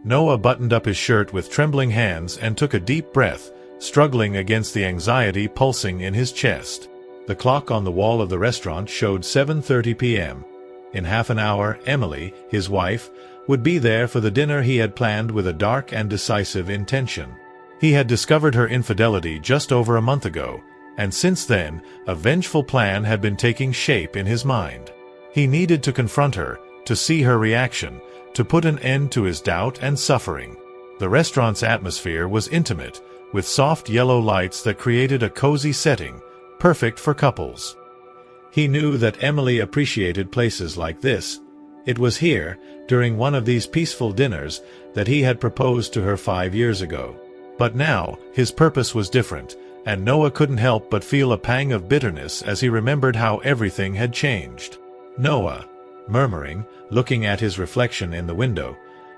Noah buttoned up his shirt with trembling hands and took a deep breath, struggling against the anxiety pulsing in his chest. The clock on the wall of the restaurant showed 7:30 p.m. In half an hour, Emily, his wife, would be there for the dinner he had planned with a dark and decisive intention. He had discovered her infidelity just over a month ago, and since then, a vengeful plan had been taking shape in his mind. He needed to confront her, to see her reaction, to put an end to his doubt and suffering. The restaurant's atmosphere was intimate, with soft yellow lights that created a cozy setting, perfect for couples. He knew that Emily appreciated places like this. It was here, during one of these peaceful dinners, that he had proposed to her 5 years ago. But now, his purpose was different, and Noah couldn't help but feel a pang of bitterness as he remembered how everything had changed. "Noah," murmuring, looking at his reflection in the window,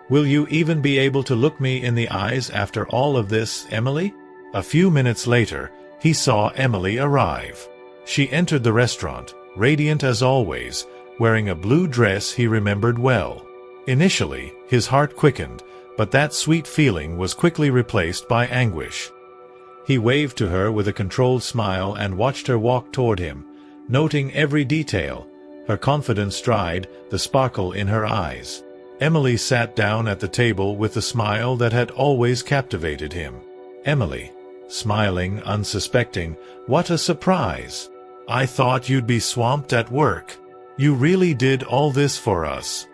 "will you even be able to look me in the eyes after all of this, Emily?" A few minutes later, he saw Emily arrive. She entered the restaurant, radiant as always, wearing a blue dress he remembered well. Initially, his heart quickened, but that sweet feeling was quickly replaced by anguish. He waved to her with a controlled smile and watched her walk toward him, noting every detail, her confident stride, the sparkle in her eyes. Emily sat down at the table with the smile that had always captivated him. Emily, smiling, unsuspecting, "What a surprise! I thought you'd be swamped at work. You really did all this for us."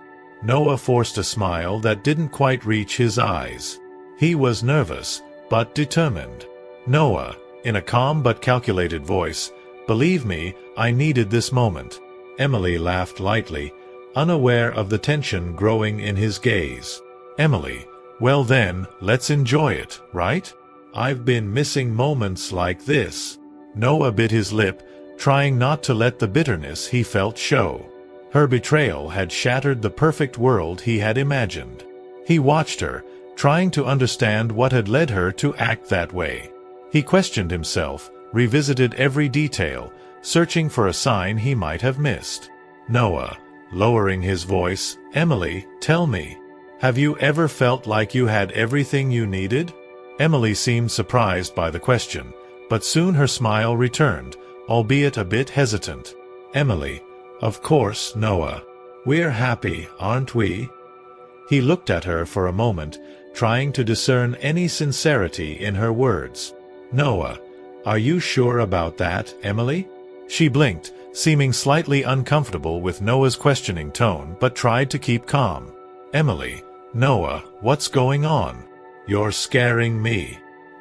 Noah forced a smile that didn't quite reach his eyes. He was nervous, but determined. "Noah," in a calm but calculated voice, "believe me, I needed this moment." Emily laughed lightly, unaware of the tension growing in his gaze. "Emily, well then, let's enjoy it, right? I've been missing moments like this." Noah bit his lip, trying not to let the bitterness he felt show. Her betrayal had shattered the perfect world he had imagined. He watched her, trying to understand what had led her to act that way. He questioned himself, revisited every detail, searching for a sign he might have missed. "Noah," lowering his voice, "Emily, tell me, have you ever felt like you had everything you needed?" Emily seemed surprised by the question, but soon her smile returned, albeit a bit hesitant. "Emily, of course, Noah. We're happy, aren't we?" He looked at her for a moment, trying to discern any sincerity in her words. "Noah, are you sure about that, Emily?" She blinked, seeming slightly uncomfortable with Noah's questioning tone, but tried to keep calm. "Emily, Noah, what's going on? You're scaring me."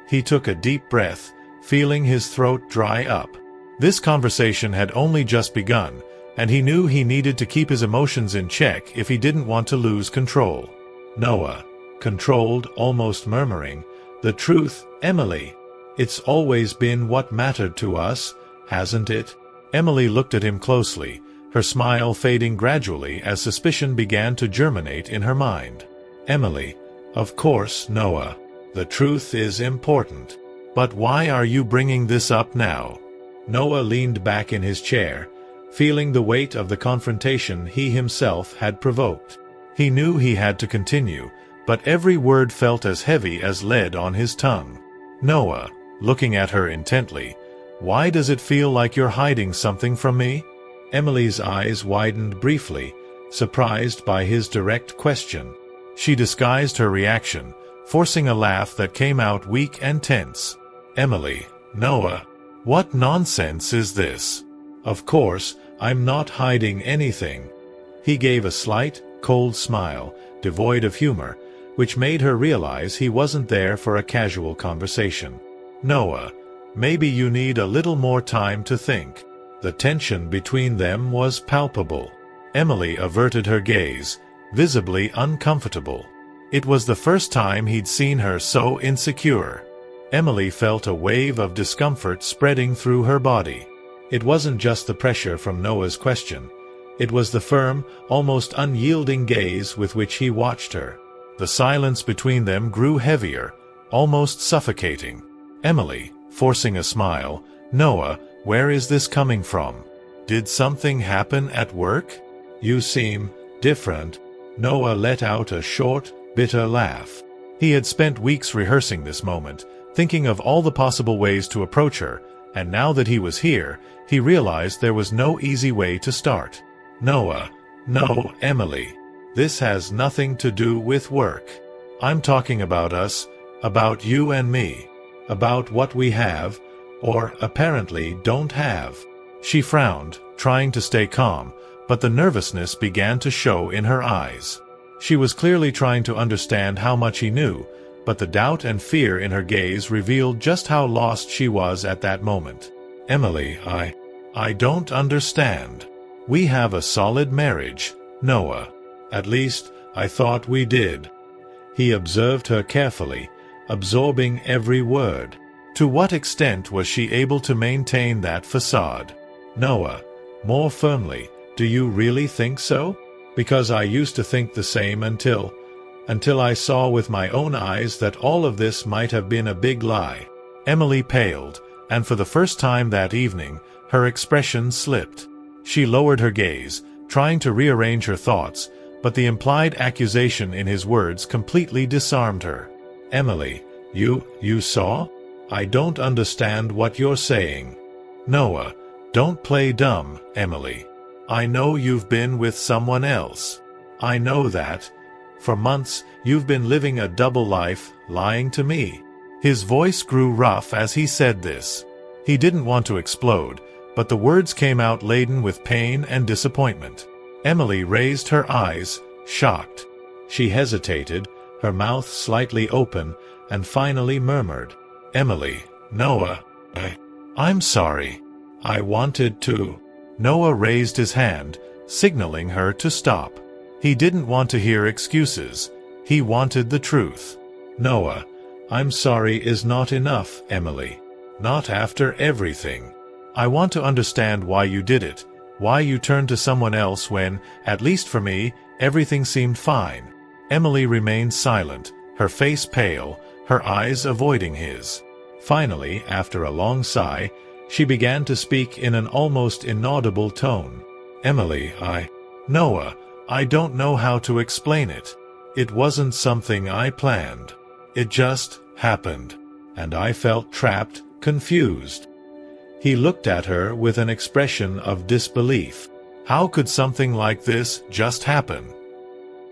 He took a deep breath, feeling his throat dry up. This conversation had only just begun, and he knew he needed to keep his emotions in check if he didn't want to lose control. "Noah," controlled, almost murmuring, "the truth, Emily. It's always been what mattered to us, hasn't it?" Emily looked at him closely, her smile fading gradually as suspicion began to germinate in her mind. "Emily, of course, Noah. The truth is important. But why are you bringing this up now?" Noah leaned back in his chair, feeling the weight of the confrontation he himself had provoked. He knew he had to continue, but every word felt as heavy as lead on his tongue. "Noah," looking at her intently, "why does it feel like you're hiding something from me?" Emily's eyes widened briefly, surprised by his direct question. She disguised her reaction, forcing a laugh that came out weak and tense. "Emily, Noah, what nonsense is this? Of course, I'm not hiding anything." He gave a slight, cold smile, devoid of humor, which made her realize he wasn't there for a casual conversation. "Noah, maybe you need a little more time to think." The tension between them was palpable. Emily averted her gaze, visibly uncomfortable. It was the first time he'd seen her so insecure. Emily felt a wave of discomfort spreading through her body. It wasn't just the pressure from Noah's question. It was the firm, almost unyielding gaze with which he watched her. The silence between them grew heavier, almost suffocating. Emily, forcing a smile, "Noah, where is this coming from? Did something happen at work? You seem different." Noah let out a short, bitter laugh. He had spent weeks rehearsing this moment, thinking of all the possible ways to approach her, and now that he was here, he realized there was no easy way to start. Noah. No, Emily. This has nothing to do with work. I'm talking about us, about you and me, about what we have, or apparently don't have. She frowned, trying to stay calm, but the nervousness began to show in her eyes. She was clearly trying to understand how much he knew, but the doubt and fear in her gaze revealed just how lost she was at that moment. Emily, I don't understand. We have a solid marriage, Noah. At least, I thought we did. He observed her carefully, absorbing every word. To what extent was she able to maintain that facade? Noah, more firmly, do you really think so? Because I used to think the same until I saw with my own eyes that all of this might have been a big lie. Emily paled, and for the first time that evening, her expression slipped. She lowered her gaze, trying to rearrange her thoughts, but the implied accusation in his words completely disarmed her. Emily, you saw? I don't understand what you're saying. Noah, don't play dumb, Emily. I know you've been with someone else. I know that. For months, you've been living a double life, lying to me. His voice grew rough as he said this. He didn't want to explode, but the words came out laden with pain and disappointment. Emily raised her eyes, shocked. She hesitated, her mouth slightly open, and finally murmured, Emily, Noah, I'm sorry. I wanted to. Noah raised his hand, signaling her to stop. He didn't want to hear excuses. He wanted the truth. Noah, I'm sorry is not enough, Emily. Not after everything. I want to understand why you did it, why you turned to someone else when, at least for me, everything seemed fine. Emily remained silent, her face pale, her eyes avoiding his. Finally, after a long sigh, she began to speak in an almost inaudible tone. Emily, Noah, I don't know how to explain it. It wasn't something I planned. It just happened. And I felt trapped, confused. He looked at her with an expression of disbelief. How could something like this just happen?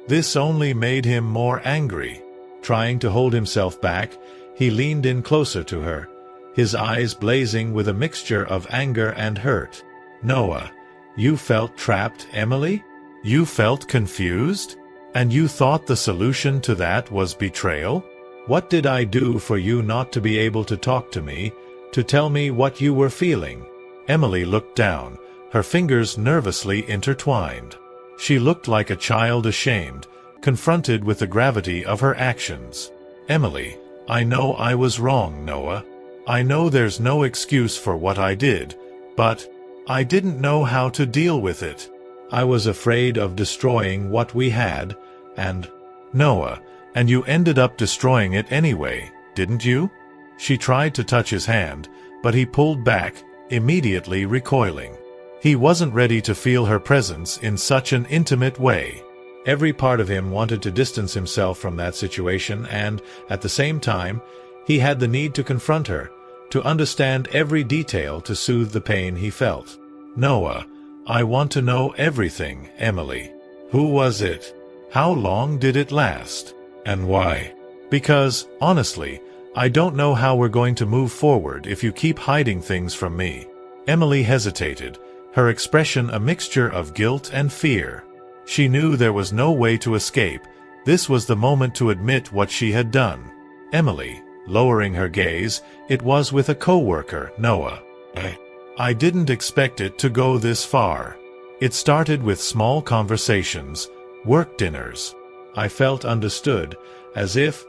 This only made him more angry. Trying to hold himself back, he leaned in closer to her, his eyes blazing with a mixture of anger and hurt. Noah, you felt trapped, Emily? You felt confused? And you thought the solution to that was betrayal? What did I do for you not to be able to talk to me, to tell me what you were feeling? Emily looked down, her fingers nervously intertwined. She looked like a child ashamed, confronted with the gravity of her actions. Emily, I know I was wrong, Noah. I know there's no excuse for what I did, but I didn't know how to deal with it. I was afraid of destroying what we had, and Noah, and you ended up destroying it anyway, didn't you? She tried to touch his hand, but he pulled back, immediately recoiling. He wasn't ready to feel her presence in such an intimate way. Every part of him wanted to distance himself from that situation and, at the same time, he had the need to confront her, to understand every detail to soothe the pain he felt. Noah, I want to know everything, Emily. Who was it? How long did it last? And why? Because, honestly, I don't know how we're going to move forward if you keep hiding things from me. Emily hesitated, her expression a mixture of guilt and fear. She knew there was no way to escape. This was the moment to admit what she had done. Emily, lowering her gaze, it was with a co-worker, Noah. I didn't expect it to go this far. It started with small conversations, work dinners. I felt understood, as if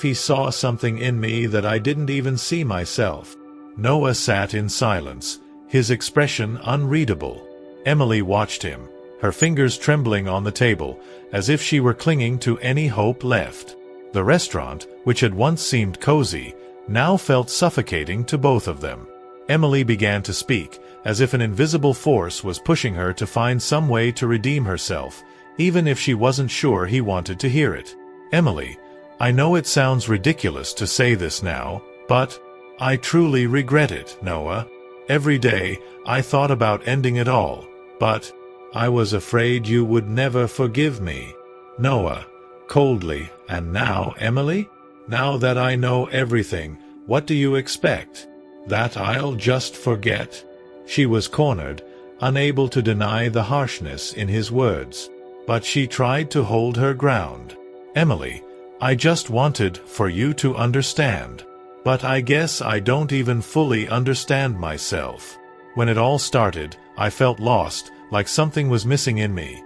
he saw something in me that I didn't even see myself. Noah sat in silence, his expression unreadable. Emily watched him, her fingers trembling on the table, as if she were clinging to any hope left. The restaurant, which had once seemed cozy, now felt suffocating to both of them. Emily began to speak, as if an invisible force was pushing her to find some way to redeem herself, even if she wasn't sure he wanted to hear it. Emily, I know it sounds ridiculous to say this now, but I truly regret it, Noah. Every day, I thought about ending it all, but I was afraid you would never forgive me. Noah, coldly, and now, Emily? Now that I know everything, what do you expect? That I'll just forget? She was cornered, unable to deny the harshness in his words, but she tried to hold her ground. Emily, I just wanted for you to understand. But I guess I don't even fully understand myself. When it all started, I felt lost, like something was missing in me.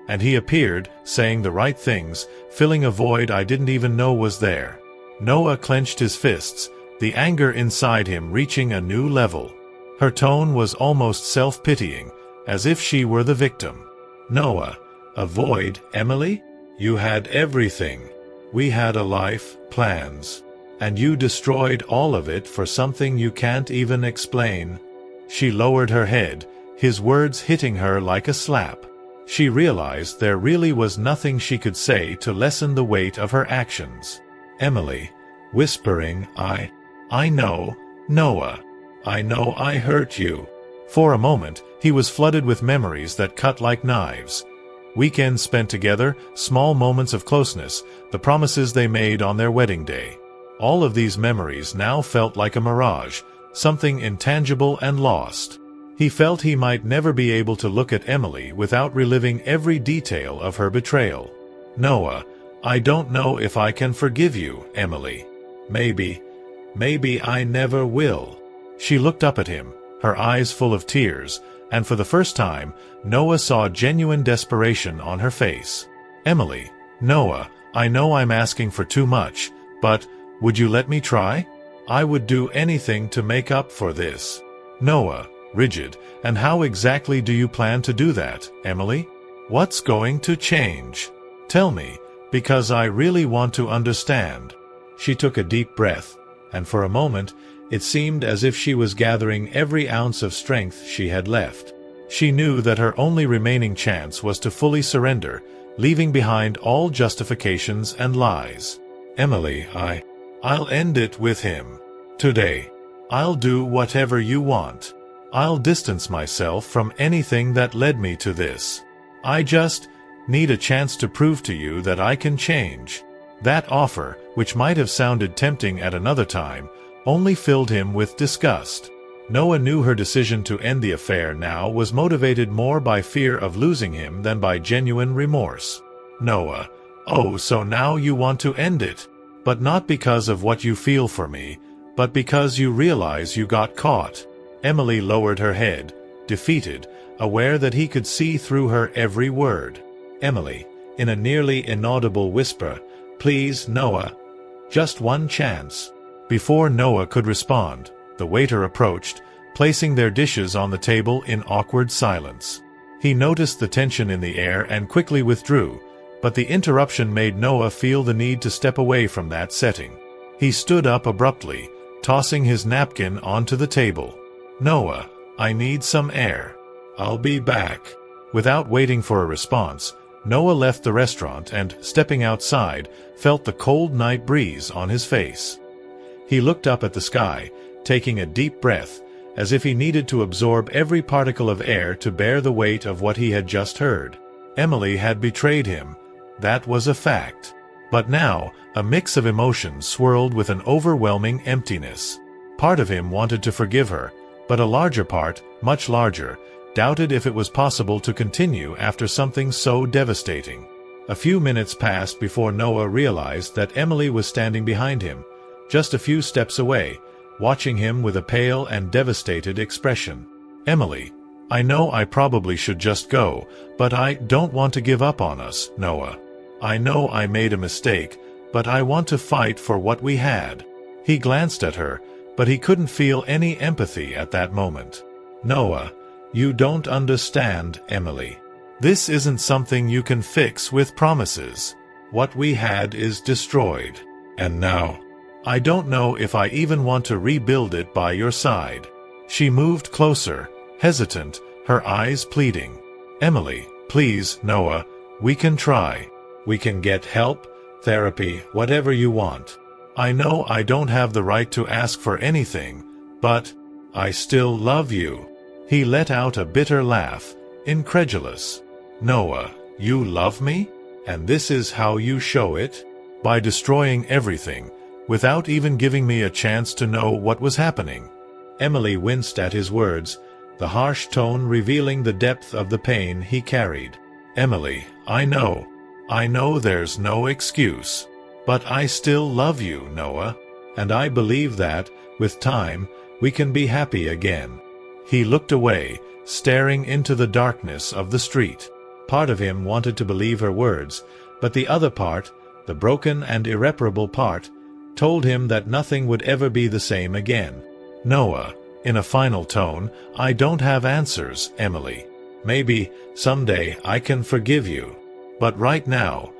And he appeared, saying the right things, filling a void I didn't even know was there. Noah clenched his fists, the anger inside him reaching a new level. Her tone was almost self-pitying, as if she were the victim. Noah, a void, Emily? You had everything. We had a life, plans. And you destroyed all of it for something you can't even explain. She lowered her head, his words hitting her like a slap. She realized there really was nothing she could say to lessen the weight of her actions. Emily, whispering, I know, Noah. I know I hurt you. For a moment, he was flooded with memories that cut like knives. Weekends spent together, small moments of closeness, the promises they made on their wedding day. All of these memories now felt like a mirage, something intangible and lost. He felt he might never be able to look at Emily without reliving every detail of her betrayal. Noah, I don't know if I can forgive you, Emily. Maybe I never will. She looked up at him, her eyes full of tears, and for the first time, Noah saw genuine desperation on her face. Emily, Noah, I know I'm asking for too much, but would you let me try? I would do anything to make up for this. Noah, rigid, and how exactly do you plan to do that, Emily? What's going to change? Tell me, because I really want to understand. She took a deep breath, and for a moment, it seemed as if she was gathering every ounce of strength she had left. She knew that her only remaining chance was to fully surrender, leaving behind all justifications and lies. Emily, I'll end it with him. Today. I'll do whatever you want. I'll distance myself from anything that led me to this. I just need a chance to prove to you that I can change. That offer, which might have sounded tempting at another time, only filled him with disgust. Noah knew her decision to end the affair now was motivated more by fear of losing him than by genuine remorse. Noah, oh, so now you want to end it. But not because of what you feel for me, but because you realize you got caught. Emily lowered her head, defeated, aware that he could see through her every word. Emily, in a nearly inaudible whisper, please, Noah. Just one chance. Before Noah could respond, the waiter approached, placing their dishes on the table in awkward silence. He noticed the tension in the air and quickly withdrew, but the interruption made Noah feel the need to step away from that setting. He stood up abruptly, tossing his napkin onto the table. Noah, I need some air. I'll be back. Without waiting for a response, Noah left the restaurant and, stepping outside, felt the cold night breeze on his face. He looked up at the sky, taking a deep breath, as if he needed to absorb every particle of air to bear the weight of what he had just heard. Emily had betrayed him. That was a fact. But now, a mix of emotions swirled with an overwhelming emptiness. Part of him wanted to forgive her, but a larger part, much larger, doubted if it was possible to continue after something so devastating. A few minutes passed before Noah realized that Emily was standing behind him, just a few steps away, watching him with a pale and devastated expression. Emily, I know I probably should just go, but I don't want to give up on us, Noah. I know I made a mistake, but I want to fight for what we had. He glanced at her, but he couldn't feel any empathy at that moment. Noah, you don't understand, Emily. This isn't something you can fix with promises. What we had is destroyed. And now, I don't know if I even want to rebuild it by your side. She moved closer, hesitant, her eyes pleading. Emily, please, Noah, we can try. We can get help, therapy, whatever you want. I know I don't have the right to ask for anything, but I still love you." He let out a bitter laugh, incredulous. "Noah, you love me? And this is how you show it? By destroying everything, without even giving me a chance to know what was happening?" Emily winced at his words, the harsh tone revealing the depth of the pain he carried. "Emily, I know there's no excuse. But I still love you, Noah. And I believe that, with time, we can be happy again." He looked away, staring into the darkness of the street. Part of him wanted to believe her words, but the other part, the broken and irreparable part, told him that nothing would ever be the same again. "Noah," in a final tone, "I don't have answers, Emily. Maybe, someday, I can forgive you. But right now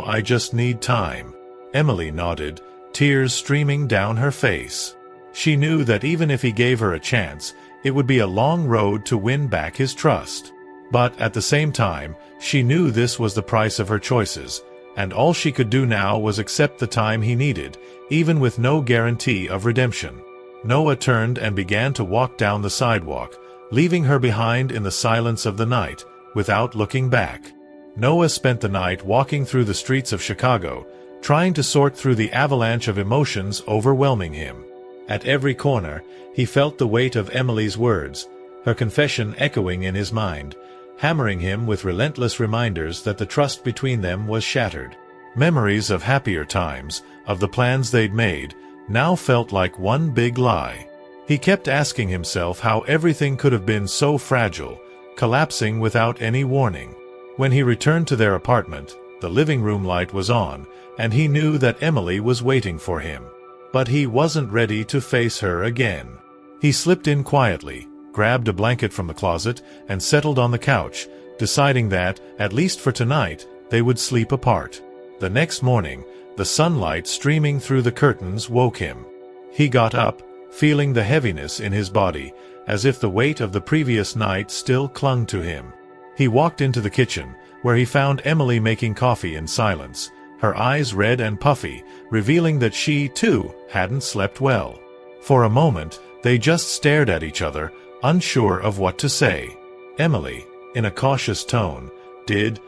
I just need time." Emily nodded, tears streaming down her face. She knew that even if he gave her a chance, it would be a long road to win back his trust. But at the same time, she knew this was the price of her choices, and all she could do now was accept the time he needed, even with no guarantee of redemption. Noah turned and began to walk down the sidewalk, leaving her behind in the silence of the night, without looking back. Noah spent the night walking through the streets of Chicago, trying to sort through the avalanche of emotions overwhelming him. At every corner, he felt the weight of Emily's words, her confession echoing in his mind, hammering him with relentless reminders that the trust between them was shattered. Memories of happier times, of the plans they'd made, now felt like one big lie. He kept asking himself how everything could have been so fragile, collapsing without any warning. When he returned to their apartment, the living room light was on, and he knew that Emily was waiting for him. But he wasn't ready to face her again. He slipped in quietly, grabbed a blanket from the closet, and settled on the couch, deciding that, at least for tonight, they would sleep apart. The next morning, the sunlight streaming through the curtains woke him. He got up, feeling the heaviness in his body, as if the weight of the previous night still clung to him. He walked into the kitchen, where he found Emily making coffee in silence, her eyes red and puffy, revealing that she, too, hadn't slept well. For a moment, they just stared at each other, unsure of what to say. "Emily," in a cautious tone, Did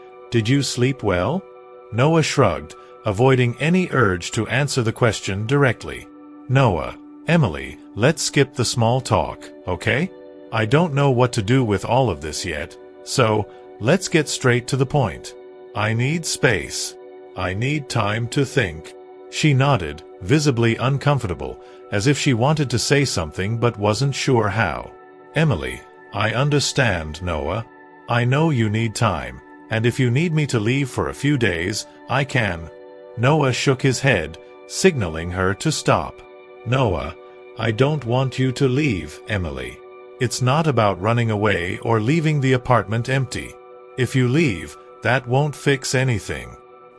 you sleep well?" Noah shrugged, avoiding any urge to answer the question directly. "Noah, Emily, let's skip the small talk, okay? I don't know what to do with all of this yet, so let's get straight to the point. I need space. I need time to think." She nodded, visibly uncomfortable, as if she wanted to say something but wasn't sure how. "Emily, I understand, Noah. I know you need time, and if you need me to leave for a few days, I can." Noah shook his head, signaling her to stop. "Noah, I don't want you to leave, Emily. It's not about running away or leaving the apartment empty. If you leave, that won't fix anything.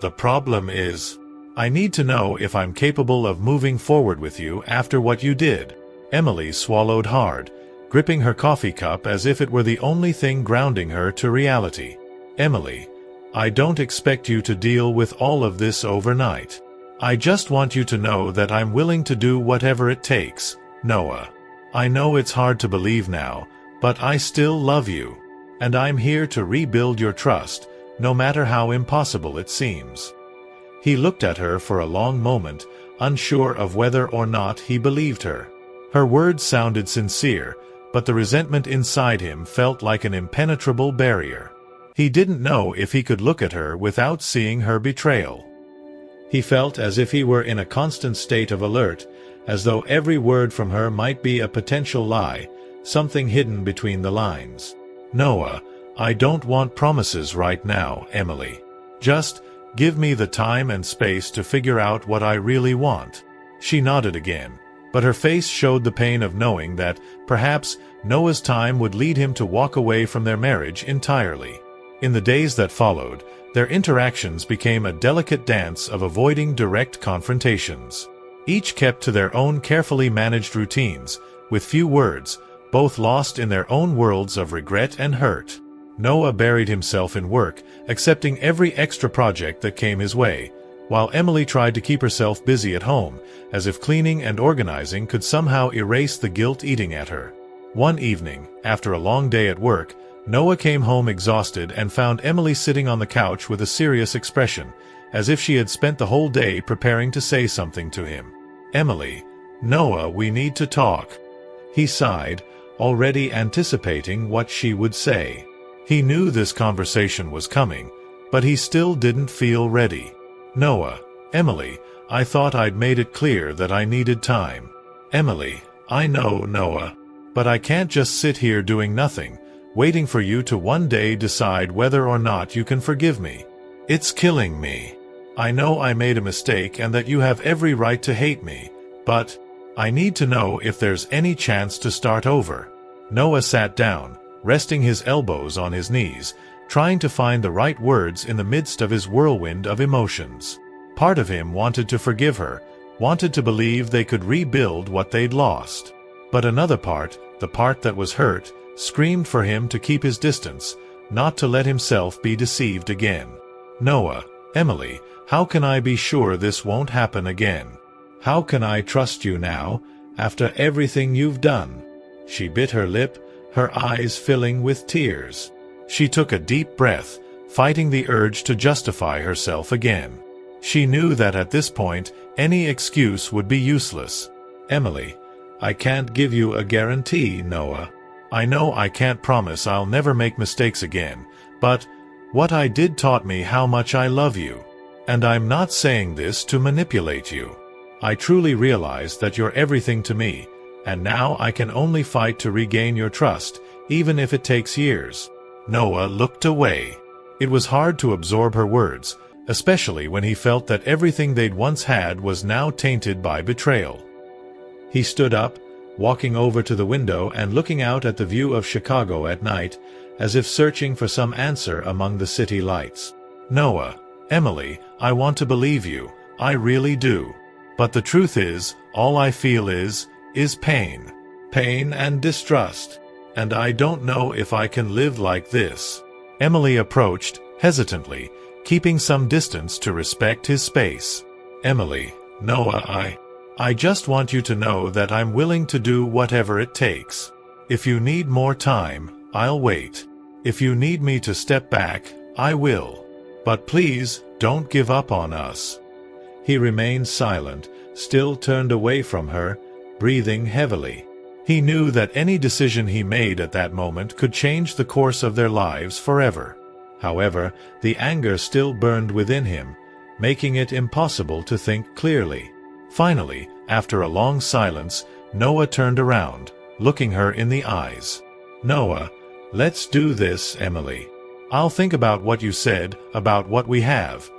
The problem is, I need to know if I'm capable of moving forward with you after what you did." Emily swallowed hard, gripping her coffee cup as if it were the only thing grounding her to reality. "Emily, I don't expect you to deal with all of this overnight. I just want you to know that I'm willing to do whatever it takes, Noah. I know it's hard to believe now, but I still love you. And I'm here to rebuild your trust, no matter how impossible it seems." He looked at her for a long moment, unsure of whether or not he believed her. Her words sounded sincere, but the resentment inside him felt like an impenetrable barrier. He didn't know if he could look at her without seeing her betrayal. He felt as if he were in a constant state of alert, as though every word from her might be a potential lie, something hidden between the lines. "Noah, I don't want promises right now, Emily. Just give me the time and space to figure out what I really want." She nodded again, but her face showed the pain of knowing that, perhaps, Noah's time would lead him to walk away from their marriage entirely. In the days that followed, their interactions became a delicate dance of avoiding direct confrontations. Each kept to their own carefully managed routines, with few words, both lost in their own worlds of regret and hurt. Noah buried himself in work, accepting every extra project that came his way, while Emily tried to keep herself busy at home, as if cleaning and organizing could somehow erase the guilt eating at her. One evening, after a long day at work, Noah came home exhausted and found Emily sitting on the couch with a serious expression, as if she had spent the whole day preparing to say something to him. "Emily, Noah, we need to talk." He sighed, already anticipating what she would say. He knew this conversation was coming, but he still didn't feel ready. "Noah, Emily, I thought I'd made it clear that I needed time." "Emily, I know, Noah. But I can't just sit here doing nothing, waiting for you to one day decide whether or not you can forgive me. It's killing me. I know I made a mistake and that you have every right to hate me, but I need to know if there's any chance to start over." Noah sat down, resting his elbows on his knees, trying to find the right words in the midst of his whirlwind of emotions. Part of him wanted to forgive her, wanted to believe they could rebuild what they'd lost. But another part, the part that was hurt, screamed for him to keep his distance, not to let himself be deceived again. "Noah, Emily, how can I be sure this won't happen again? How can I trust you now, after everything you've done?" She bit her lip, her eyes filling with tears. She took a deep breath, fighting the urge to justify herself again. She knew that at this point, any excuse would be useless. "Emily, I can't give you a guarantee, Noah. I know I can't promise I'll never make mistakes again, but what I did taught me how much I love you. And I'm not saying this to manipulate you. I truly realize that you're everything to me, and now I can only fight to regain your trust, even if it takes years." Noah looked away. It was hard to absorb her words, especially when he felt that everything they'd once had was now tainted by betrayal. He stood up, walking over to the window and looking out at the view of Chicago at night, as if searching for some answer among the city lights. "Noah, Emily, I want to believe you, I really do. But the truth is, all I feel is pain. Pain and distrust. And I don't know if I can live like this." Emily approached, hesitantly, keeping some distance to respect his space. "Emily, Noah, I just want you to know that I'm willing to do whatever it takes. If you need more time, I'll wait. If you need me to step back, I will. But please, don't give up on us." He remained silent, still turned away from her, breathing heavily. He knew that any decision he made at that moment could change the course of their lives forever. However, the anger still burned within him, making it impossible to think clearly. Finally, after a long silence, Noah turned around, looking her in the eyes. "Noah, let's do this, Emily. I'll think about what you said, about what we have,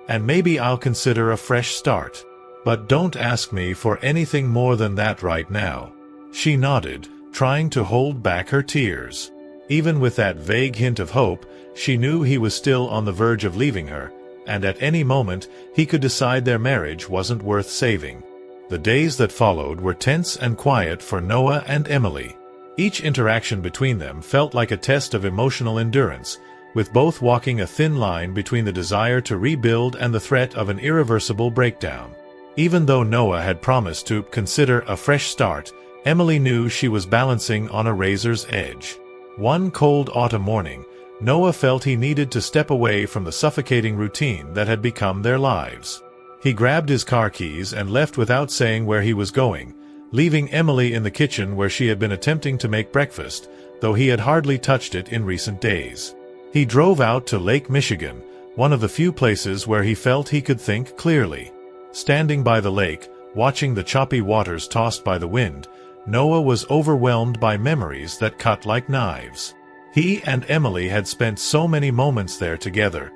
and maybe I'll consider a fresh start. But don't ask me for anything more than that right now." She nodded, trying to hold back her tears. Even with that vague hint of hope, she knew he was still on the verge of leaving her, and at any moment he could decide their marriage wasn't worth saving. The days that followed were tense and quiet for Noah and Emily. Each interaction between them felt like a test of emotional endurance, with both walking a thin line between the desire to rebuild and the threat of an irreversible breakdown. Even though Noah had promised to consider a fresh start, Emily knew she was balancing on a razor's edge. One cold autumn morning, Noah felt he needed to step away from the suffocating routine that had become their lives. He grabbed his car keys and left without saying where he was going, leaving Emily in the kitchen where she had been attempting to make breakfast, though he had hardly touched it in recent days. He drove out to Lake Michigan, one of the few places where he felt he could think clearly. Standing by the lake, watching the choppy waters tossed by the wind, Noah was overwhelmed by memories that cut like knives. He and Emily had spent so many moments there together.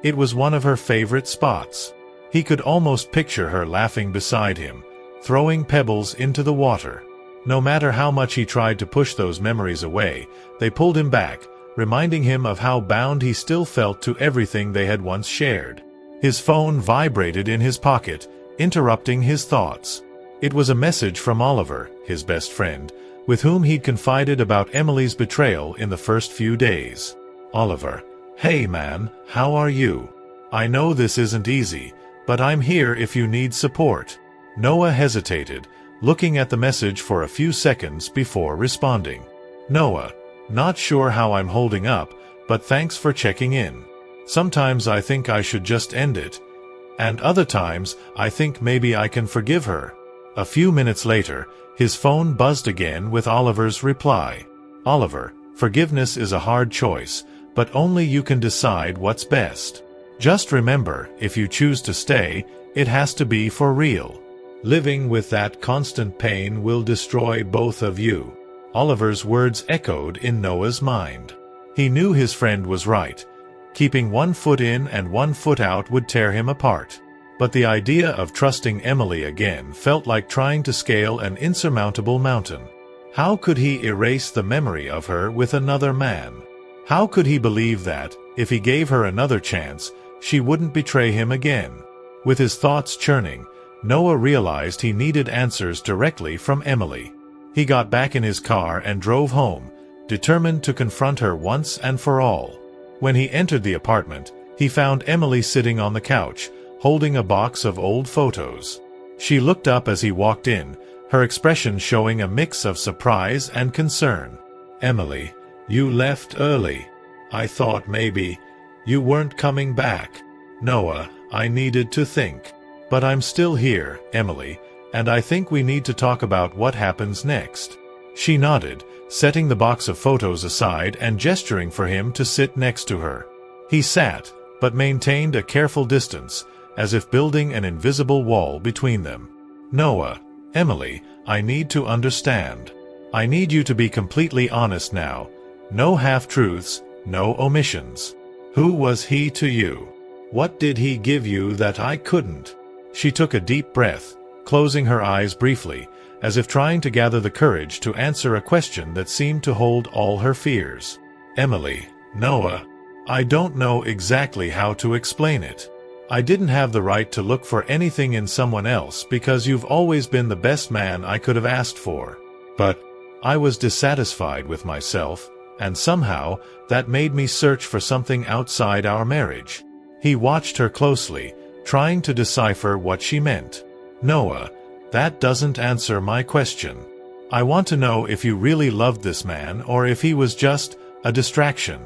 It was one of her favorite spots. He could almost picture her laughing beside him, throwing pebbles into the water. No matter how much he tried to push those memories away, they pulled him back, reminding him of how bound he still felt to everything they had once shared. His phone vibrated in his pocket, interrupting his thoughts. It was a message from Oliver, his best friend, with whom he'd confided about Emily's betrayal in the first few days. "Oliver, hey man, how are you? I know this isn't easy, but I'm here if you need support." Noah hesitated, looking at the message for a few seconds before responding. "Noah, not sure how I'm holding up, but thanks for checking in. Sometimes I think I should just end it, and other times I think maybe I can forgive her." A few minutes later, his phone buzzed again with Oliver's reply. "Oliver, forgiveness is a hard choice, but only you can decide what's best. Just remember, if you choose to stay, it has to be for real. Living with that constant pain will destroy both of you." Oliver's words echoed in Noah's mind. He knew his friend was right. Keeping one foot in and one foot out would tear him apart. But the idea of trusting Emily again felt like trying to scale an insurmountable mountain. How could he erase the memory of her with another man? How could he believe that, if he gave her another chance, she wouldn't betray him again? With his thoughts churning, Noah realized he needed answers directly from Emily. He got back in his car and drove home, determined to confront her once and for all. When he entered the apartment, he found Emily sitting on the couch, holding a box of old photos. She looked up as he walked in, her expression showing a mix of surprise and concern. "Emily, you left early. I thought maybe you weren't coming back." "Noah, I needed to think. But I'm still here, Emily, and I think we need to talk about what happens next." She nodded, setting the box of photos aside and gesturing for him to sit next to her. He sat, but maintained a careful distance, as if building an invisible wall between them. "Noah, Emily, I need to understand. I need you to be completely honest now. No half-truths, no omissions. Who was he to you? What did he give you that I couldn't?" She took a deep breath, closing her eyes briefly, as if trying to gather the courage to answer a question that seemed to hold all her fears. "Emily, Noah, I don't know exactly how to explain it. I didn't have the right to look for anything in someone else because you've always been the best man I could have asked for. But I was dissatisfied with myself, and somehow that made me search for something outside our marriage." He watched her closely, trying to decipher what she meant. "Noah, that doesn't answer my question. I want to know if you really loved this man or if he was just a distraction."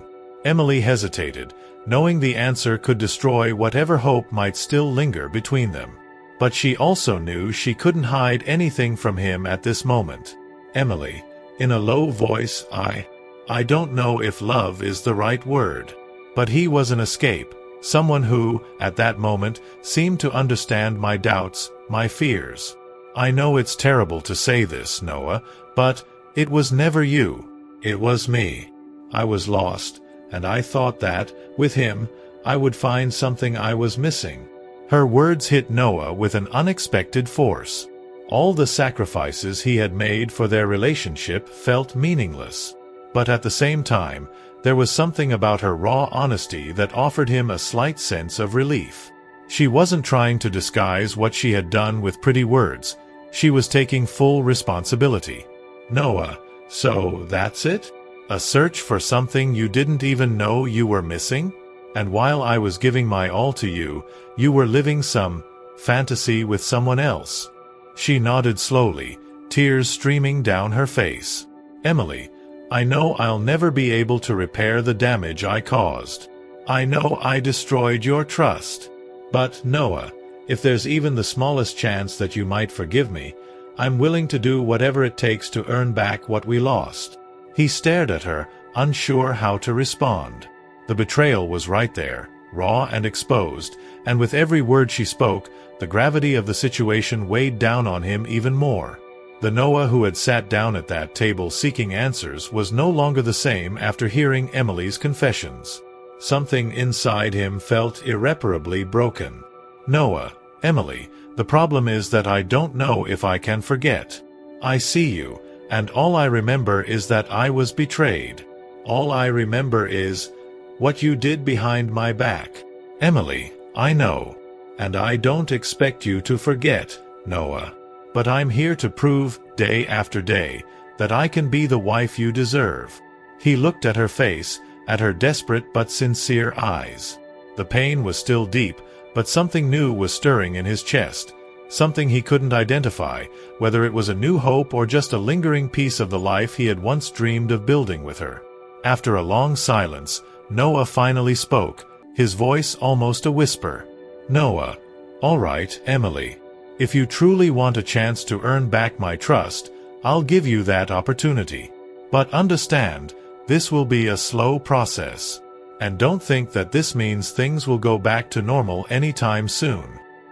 Emily hesitated, knowing the answer could destroy whatever hope might still linger between them. But she also knew she couldn't hide anything from him at this moment. "Emily," in a low voice, I don't know if love is the right word. But he was an escape, someone who, at that moment, seemed to understand my doubts, my fears. I know it's terrible to say this, Noah, but it was never you. It was me. I was lost, and I thought that, with him, I would find something I was missing." Her words hit Noah with an unexpected force. All the sacrifices he had made for their relationship felt meaningless. But at the same time, there was something about her raw honesty that offered him a slight sense of relief. She wasn't trying to disguise what she had done with pretty words. She was taking full responsibility. "Noah, so that's it? A search for something you didn't even know you were missing? And while I was giving my all to you, you were living some fantasy with someone else?" She nodded slowly, tears streaming down her face. "Emily, I know I'll never be able to repair the damage I caused. I know I destroyed your trust. But, Noah, if there's even the smallest chance that you might forgive me, I'm willing to do whatever it takes to earn back what we lost." He stared at her, unsure how to respond. The betrayal was right there, raw and exposed, and with every word she spoke, the gravity of the situation weighed down on him even more. The Noah who had sat down at that table seeking answers was no longer the same after hearing Emily's confessions. Something inside him felt irreparably broken. "Noah, Emily, the problem is that I don't know if I can forget. I see you, and all I remember is that I was betrayed. All I remember is what you did behind my back. Emily, I know, and I don't expect you to forget, Noah. But I'm here to prove, day after day, that I can be the wife you deserve." He looked at her face, at her desperate but sincere eyes. The pain was still deep, But something new was stirring in his chest, something he couldn't identify, whether it was a new hope or just a lingering piece of the life he had once dreamed of building with her. After a long silence, Noah finally spoke, his voice almost a whisper. "Noah, all right, Emily. If you truly want a chance to earn back my trust, I'll give you that opportunity. But understand, this will be a slow process. And don't think that this means things will go back to normal anytime soon."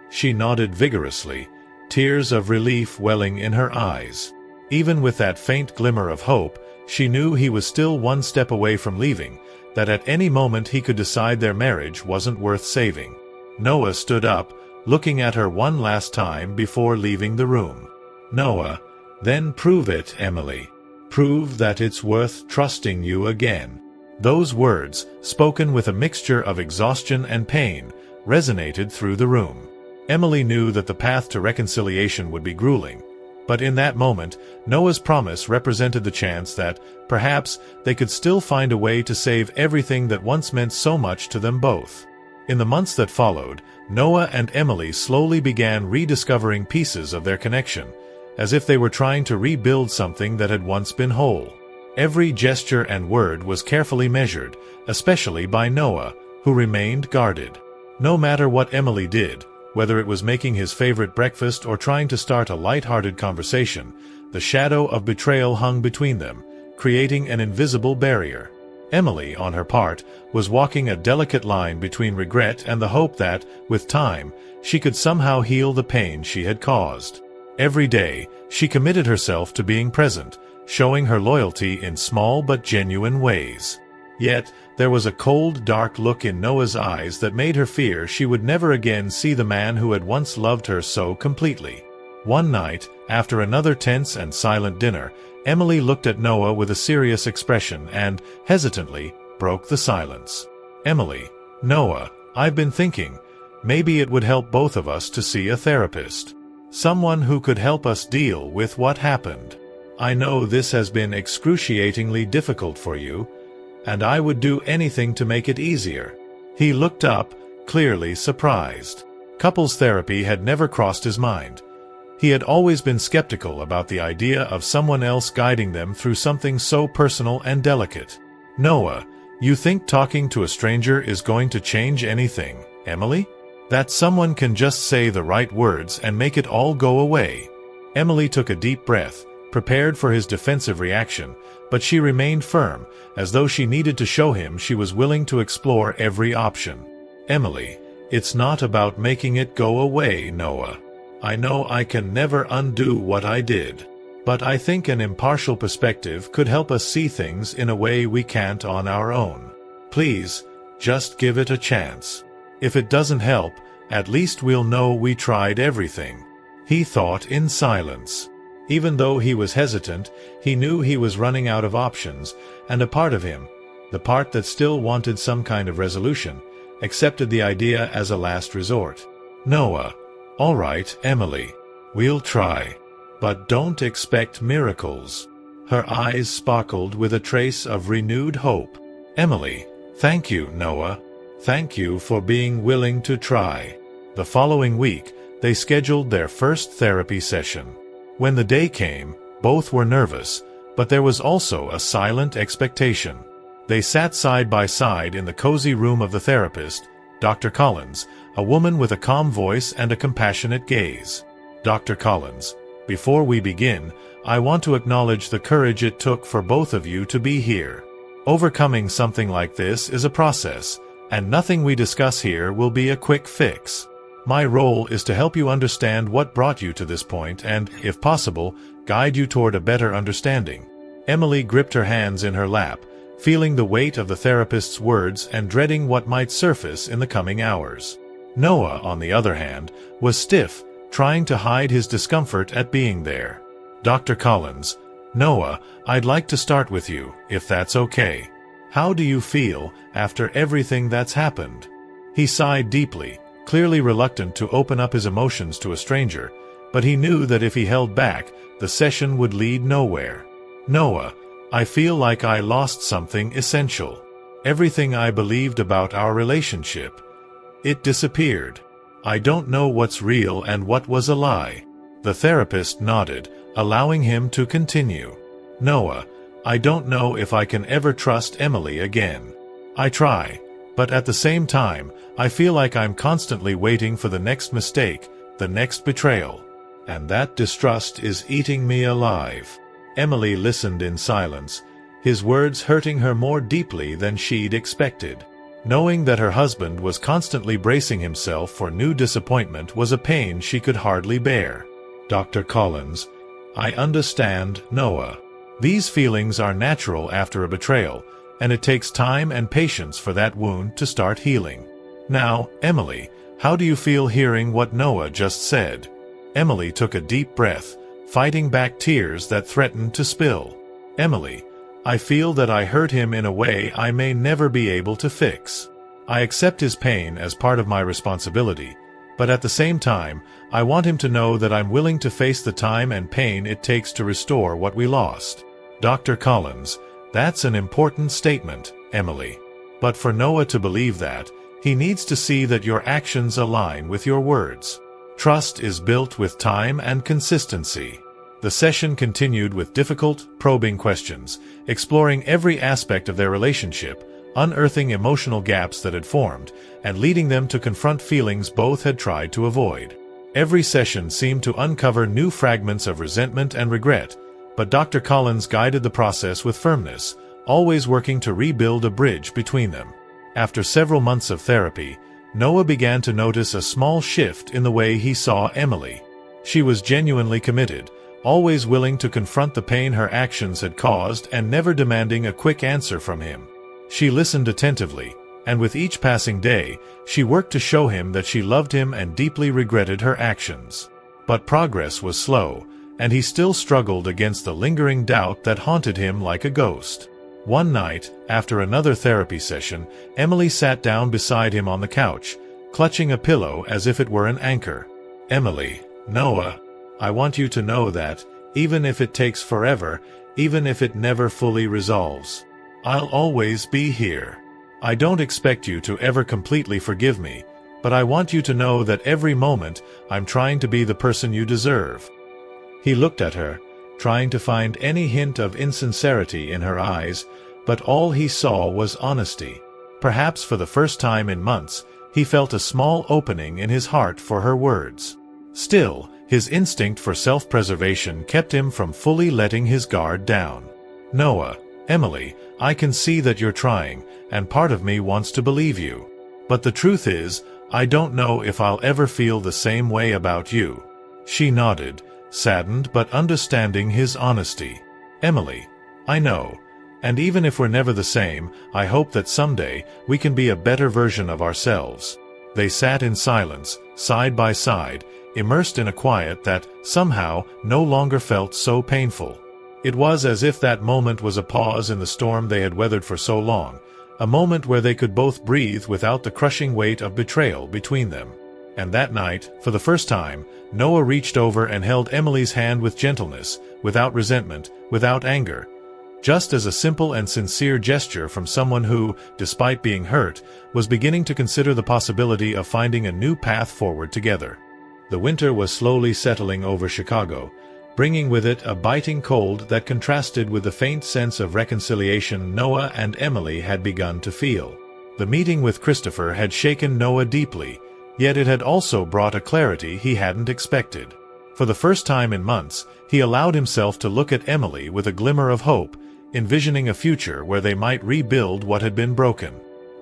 She nodded vigorously, tears of relief welling in her eyes. Even with that faint glimmer of hope, she knew he was still one step away from leaving, that at any moment he could decide their marriage wasn't worth saving. Noah stood up, looking at her one last time before leaving the room. "Noah, then prove it, Emily. Prove that it's worth trusting you again." Those words, spoken with a mixture of exhaustion and pain, resonated through the room. Emily knew that the path to reconciliation would be grueling, but in that moment, Noah's promise represented the chance that, perhaps, they could still find a way to save everything that once meant so much to them both. In the months that followed, Noah and Emily slowly began rediscovering pieces of their connection, as if they were trying to rebuild something that had once been whole. Every gesture and word was carefully measured, especially by Noah, who remained guarded. No matter what Emily did, whether it was making his favorite breakfast or trying to start a light-hearted conversation, the shadow of betrayal hung between them, creating an invisible barrier. Emily, on her part, was walking a delicate line between regret and the hope that, with time, she could somehow heal the pain she had caused. Every day, she committed herself to being present, showing her loyalty in small but genuine ways. Yet, there was a cold, dark look in Noah's eyes that made her fear she would never again see the man who had once loved her so completely. One night, after another tense and silent dinner, Emily looked at Noah with a serious expression and, hesitantly, broke the silence. "Emily, Noah, I've been thinking, maybe it would help both of us to see a therapist. Someone who could help us deal with what happened. I know this has been excruciatingly difficult for you, and I would do anything to make it easier." He looked up, clearly surprised. Couples therapy had never crossed his mind. He had always been skeptical about the idea of someone else guiding them through something so personal and delicate. "Noah, you think talking to a stranger is going to change anything, Emily? That someone can just say the right words and make it all go away?" Emily took a deep breath, prepared for his defensive reaction, but she remained firm, as though she needed to show him she was willing to explore every option. "Emily, it's not about making it go away, Noah. I know I can never undo what I did. But I think an impartial perspective could help us see things in a way we can't on our own. Please, just give it a chance. If it doesn't help, at least we'll know we tried everything." He thought in silence. Even though he was hesitant, he knew he was running out of options, and a part of him, the part that still wanted some kind of resolution, accepted the idea as a last resort. "Noah, all right, Emily. We'll try. But don't expect miracles." Her eyes sparkled with a trace of renewed hope. "Emily, thank you, Noah. Thank you for being willing to try." The following week, they scheduled their first therapy session. When the day came, both were nervous, but there was also a silent expectation. They sat side by side in the cozy room of the therapist, Dr. Collins, a woman with a calm voice and a compassionate gaze. "Dr. Collins, before we begin, I want to acknowledge the courage it took for both of you to be here. Overcoming something like this is a process, and nothing we discuss here will be a quick fix. My role is to help you understand what brought you to this point and, if possible, guide you toward a better understanding." Emily gripped her hands in her lap, feeling the weight of the therapist's words and dreading what might surface in the coming hours. Noah, on the other hand, was stiff, trying to hide his discomfort at being there. "Dr. Collins, Noah, I'd like to start with you, if that's okay. How do you feel after everything that's happened?" He sighed deeply, clearly reluctant to open up his emotions to a stranger, but he knew that if he held back, the session would lead nowhere. "Noah, I feel like I lost something essential. Everything I believed about our relationship. It disappeared." I don't know what's real and what was a lie. The therapist nodded, allowing him to continue. Noah, I don't know if I can ever trust Emily again. I try, but at the same time, I feel like I'm constantly waiting for the next mistake, the next betrayal. And that distrust is eating me alive. Emily listened in silence, his words hurting her more deeply than she'd expected. Knowing that her husband was constantly bracing himself for new disappointment was a pain she could hardly bear. Dr. Collins, I understand, Noah. These feelings are natural after a betrayal, and it takes time and patience for that wound to start healing. Now, Emily, how do you feel hearing what Noah just said? Emily took a deep breath, fighting back tears that threatened to spill. Emily, I feel that I hurt him in a way I may never be able to fix. I accept his pain as part of my responsibility, but at the same time, I want him to know that I'm willing to face the time and pain it takes to restore what we lost. Dr. Collins, that's an important statement, Emily. But for Noah to believe that, he needs to see that your actions align with your words. Trust is built with time and consistency. The session continued with difficult, probing questions, exploring every aspect of their relationship, unearthing emotional gaps that had formed, and leading them to confront feelings both had tried to avoid. Every session seemed to uncover new fragments of resentment and regret, but Dr. Collins guided the process with firmness, always working to rebuild a bridge between them. After several months of therapy, Noah began to notice a small shift in the way he saw Emily. She was genuinely committed, always willing to confront the pain her actions had caused and never demanding a quick answer from him. She listened attentively, and with each passing day, she worked to show him that she loved him and deeply regretted her actions. But progress was slow, and he still struggled against the lingering doubt that haunted him like a ghost. One night, after another therapy session, Emily sat down beside him on the couch, clutching a pillow as if it were an anchor. Emily, Noah, I want you to know that, even if it takes forever, even if it never fully resolves, I'll always be here. I don't expect you to ever completely forgive me, but I want you to know that every moment I'm trying to be the person you deserve. He looked at her, trying to find any hint of insincerity in her eyes, but all he saw was honesty. Perhaps for the first time in months, he felt a small opening in his heart for her words. Still, his instinct for self-preservation kept him from fully letting his guard down. Noah, Emily, I can see that you're trying, and part of me wants to believe you. But the truth is, I don't know if I'll ever feel the same way about you. She nodded, saddened but understanding his honesty. Emily, I know. And even if we're never the same, I hope that someday we can be a better version of ourselves. They sat in silence, side by side, immersed in a quiet that, somehow, no longer felt so painful. It was as if that moment was a pause in the storm they had weathered for so long, a moment where they could both breathe without the crushing weight of betrayal between them. And that night, for the first time, Noah reached over and held Emily's hand with gentleness, without resentment, without anger. Just as a simple and sincere gesture from someone who, despite being hurt, was beginning to consider the possibility of finding a new path forward together. The winter was slowly settling over Chicago, bringing with it a biting cold that contrasted with the faint sense of reconciliation Noah and Emily had begun to feel. The meeting with Christopher had shaken Noah deeply, yet it had also brought a clarity he hadn't expected. For the first time in months, he allowed himself to look at Emily with a glimmer of hope, envisioning a future where they might rebuild what had been broken.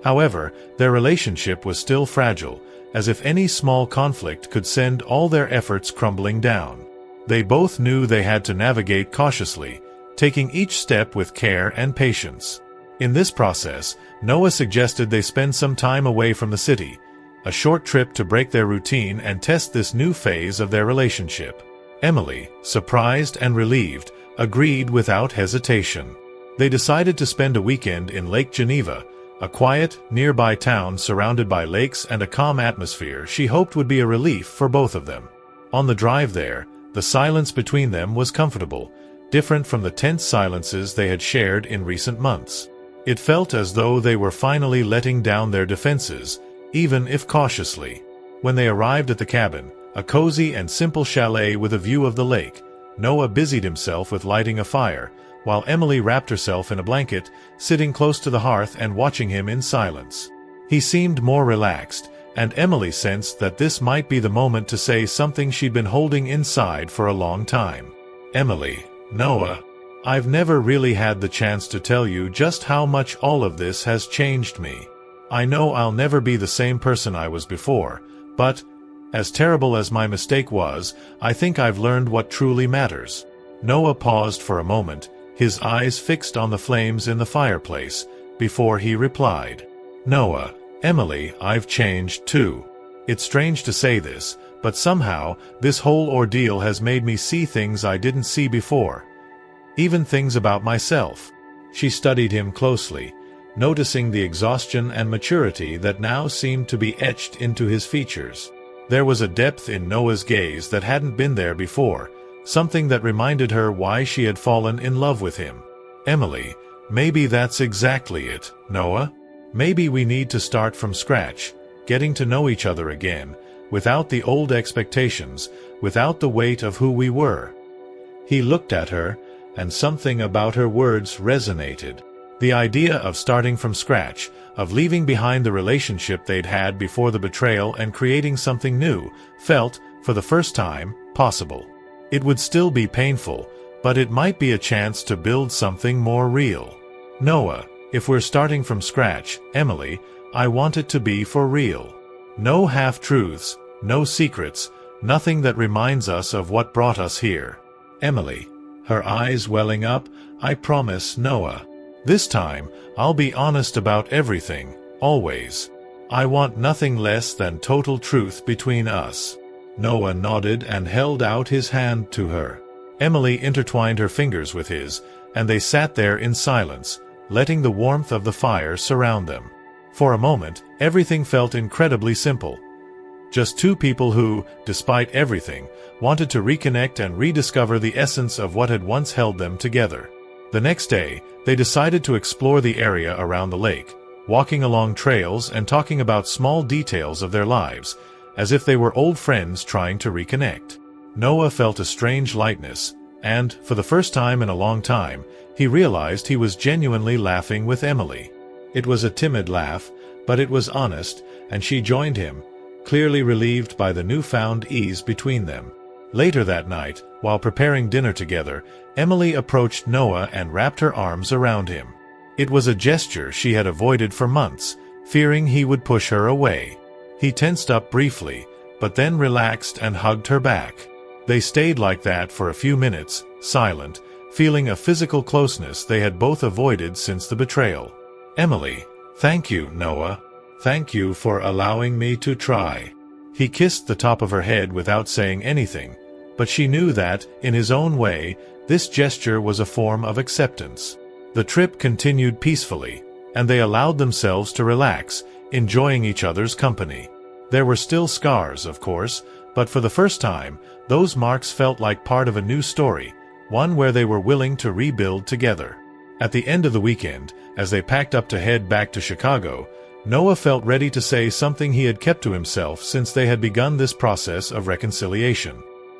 However, their relationship was still fragile, as if any small conflict could send all their efforts crumbling down. They both knew they had to navigate cautiously, taking each step with care and patience. In this process, Noah suggested they spend some time away from the city, a short trip to break their routine and test this new phase of their relationship. Emily, surprised and relieved, agreed without hesitation. They decided to spend a weekend in Lake Geneva, a quiet, nearby town surrounded by lakes and a calm atmosphere she hoped would be a relief for both of them. On the drive there, the silence between them was comfortable, different from the tense silences they had shared in recent months. It felt as though they were finally letting down their defenses, even if cautiously. When they arrived at the cabin, a cozy and simple chalet with a view of the lake, Noah busied himself with lighting a fire, while Emily wrapped herself in a blanket, sitting close to the hearth and watching him in silence. He seemed more relaxed, and Emily sensed that this might be the moment to say something she'd been holding inside for a long time. "Emily, Noah, I've never really had the chance to tell you just how much all of this has changed me. I know I'll never be the same person I was before, but, as terrible as my mistake was, I think I've learned what truly matters." Noah paused for a moment, his eyes fixed on the flames in the fireplace, before he replied. "Noah, Emily, I've changed too. It's strange to say this, but somehow, this whole ordeal has made me see things I didn't see before. Even things about myself." She studied him closely, noticing the exhaustion and maturity that now seemed to be etched into his features. There was a depth in Noah's gaze that hadn't been there before, something that reminded her why she had fallen in love with him. "Emily, maybe that's exactly it, Noah. Maybe we need to start from scratch, getting to know each other again, without the old expectations, without the weight of who we were." He looked at her, and something about her words resonated. The idea of starting from scratch, of leaving behind the relationship they'd had before the betrayal and creating something new, felt, for the first time, possible. It would still be painful, but it might be a chance to build something more real. "Noah, if we're starting from scratch, Emily, I want it to be for real. No half-truths, no secrets, nothing that reminds us of what brought us here. Emily," her eyes welling up, "I promise, Noah. This time, I'll be honest about everything, always. I want nothing less than total truth between us." Noah nodded and held out his hand to her. Emily intertwined her fingers with his, and they sat there in silence, letting the warmth of the fire surround them. For a moment, everything felt incredibly simple. Just two people who, despite everything, wanted to reconnect and rediscover the essence of what had once held them together. The next day, they decided to explore the area around the lake, walking along trails and talking about small details of their lives, as if they were old friends trying to reconnect. Noah felt a strange lightness, and, for the first time in a long time, he realized he was genuinely laughing with Emily. It was a timid laugh, but it was honest, and she joined him, clearly relieved by the newfound ease between them. Later that night, while preparing dinner together, Emily approached Noah and wrapped her arms around him. It was a gesture she had avoided for months, fearing he would push her away. He tensed up briefly, but then relaxed and hugged her back. They stayed like that for a few minutes, silent, feeling a physical closeness they had both avoided since the betrayal. "Emily, thank you, Noah. Thank you for allowing me to try." He kissed the top of her head without saying anything, but she knew that, in his own way, this gesture was a form of acceptance. The trip continued peacefully, and they allowed themselves to relax, enjoying each other's company. There were still scars, of course, but for the first time, those marks felt like part of a new story, one where they were willing to rebuild together. At the end of the weekend, as they packed up to head back to Chicago, Noah felt ready to say something he had kept to himself since they had begun this process of reconciliation.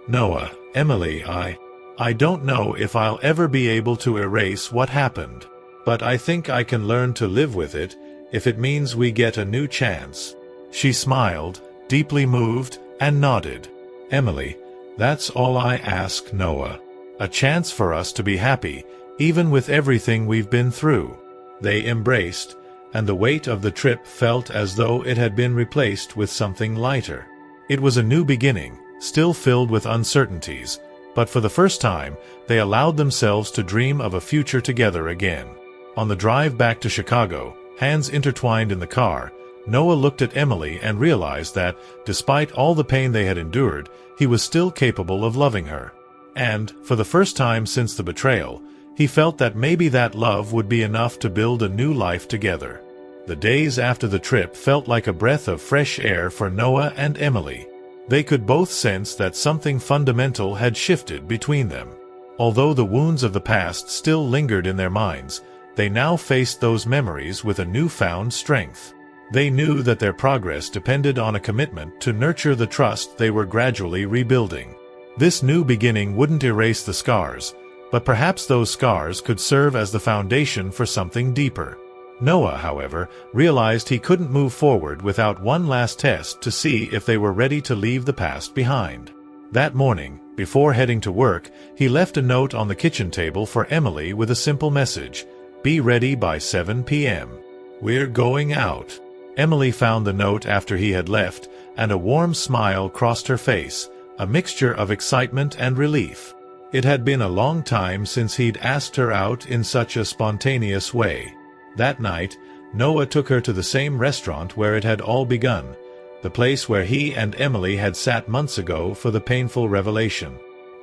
"Noah, Emily, I don't know if I'll ever be able to erase what happened, but I think I can learn to live with it if it means we get a new chance." She smiled, deeply moved, and nodded. "Emily, that's all I ask, Noah. A chance for us to be happy, even with everything we've been through." They embraced, and the weight of the trip felt as though it had been replaced with something lighter. It was a new beginning, still filled with uncertainties, but for the first time, they allowed themselves to dream of a future together again. On the drive back to Chicago, hands intertwined in the car, Noah looked at Emily and realized that, despite all the pain they had endured, he was still capable of loving her. And, for the first time since the betrayal, he felt that maybe that love would be enough to build a new life together. The days after the trip felt like a breath of fresh air for Noah and Emily. They could both sense that something fundamental had shifted between them. Although the wounds of the past still lingered in their minds, they now faced those memories with a newfound strength. They knew that their progress depended on a commitment to nurture the trust they were gradually rebuilding. This new beginning wouldn't erase the scars, but perhaps those scars could serve as the foundation for something deeper. Noah, however, realized he couldn't move forward without one last test to see if they were ready to leave the past behind. That morning, before heading to work, he left a note on the kitchen table for Emily with a simple message: "Be ready by 7 p.m. We're going out." Emily found the note after he had left, and a warm smile crossed her face, a mixture of excitement and relief. It had been a long time since he'd asked her out in such a spontaneous way. That night, Noah took her to the same restaurant where it had all begun, the place where he and Emily had sat months ago for the painful revelation.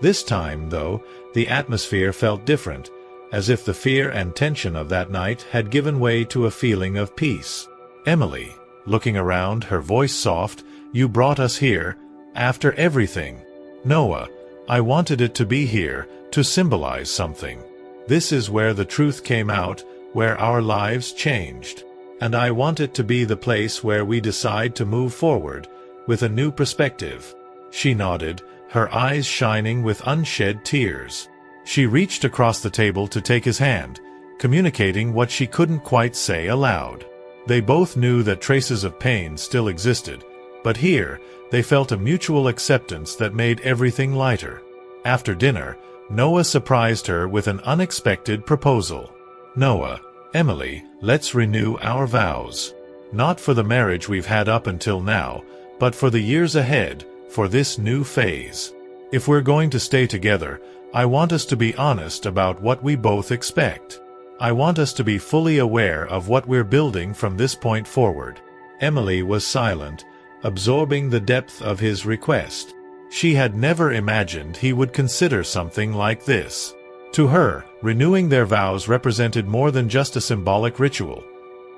This time, though, the atmosphere felt different, as if the fear and tension of that night had given way to a feeling of peace. "Emily," looking around, her voice soft, "you brought us here, after everything." "Noah, I wanted it to be here, to symbolize something. This is where the truth came out, where our lives changed. And I want it to be the place where we decide to move forward, with a new perspective." She nodded, her eyes shining with unshed tears. She reached across the table to take his hand, communicating what she couldn't quite say aloud. They both knew that traces of pain still existed, but here, they felt a mutual acceptance that made everything lighter. After dinner, Noah surprised her with an unexpected proposal. "Noah, Emily, let's renew our vows. Not for the marriage we've had up until now, but for the years ahead, for this new phase. If we're going to stay together, I want us to be honest about what we both expect. I want us to be fully aware of what we're building from this point forward." Emily was silent, absorbing the depth of his request. She had never imagined he would consider something like this. To her, renewing their vows represented more than just a symbolic ritual.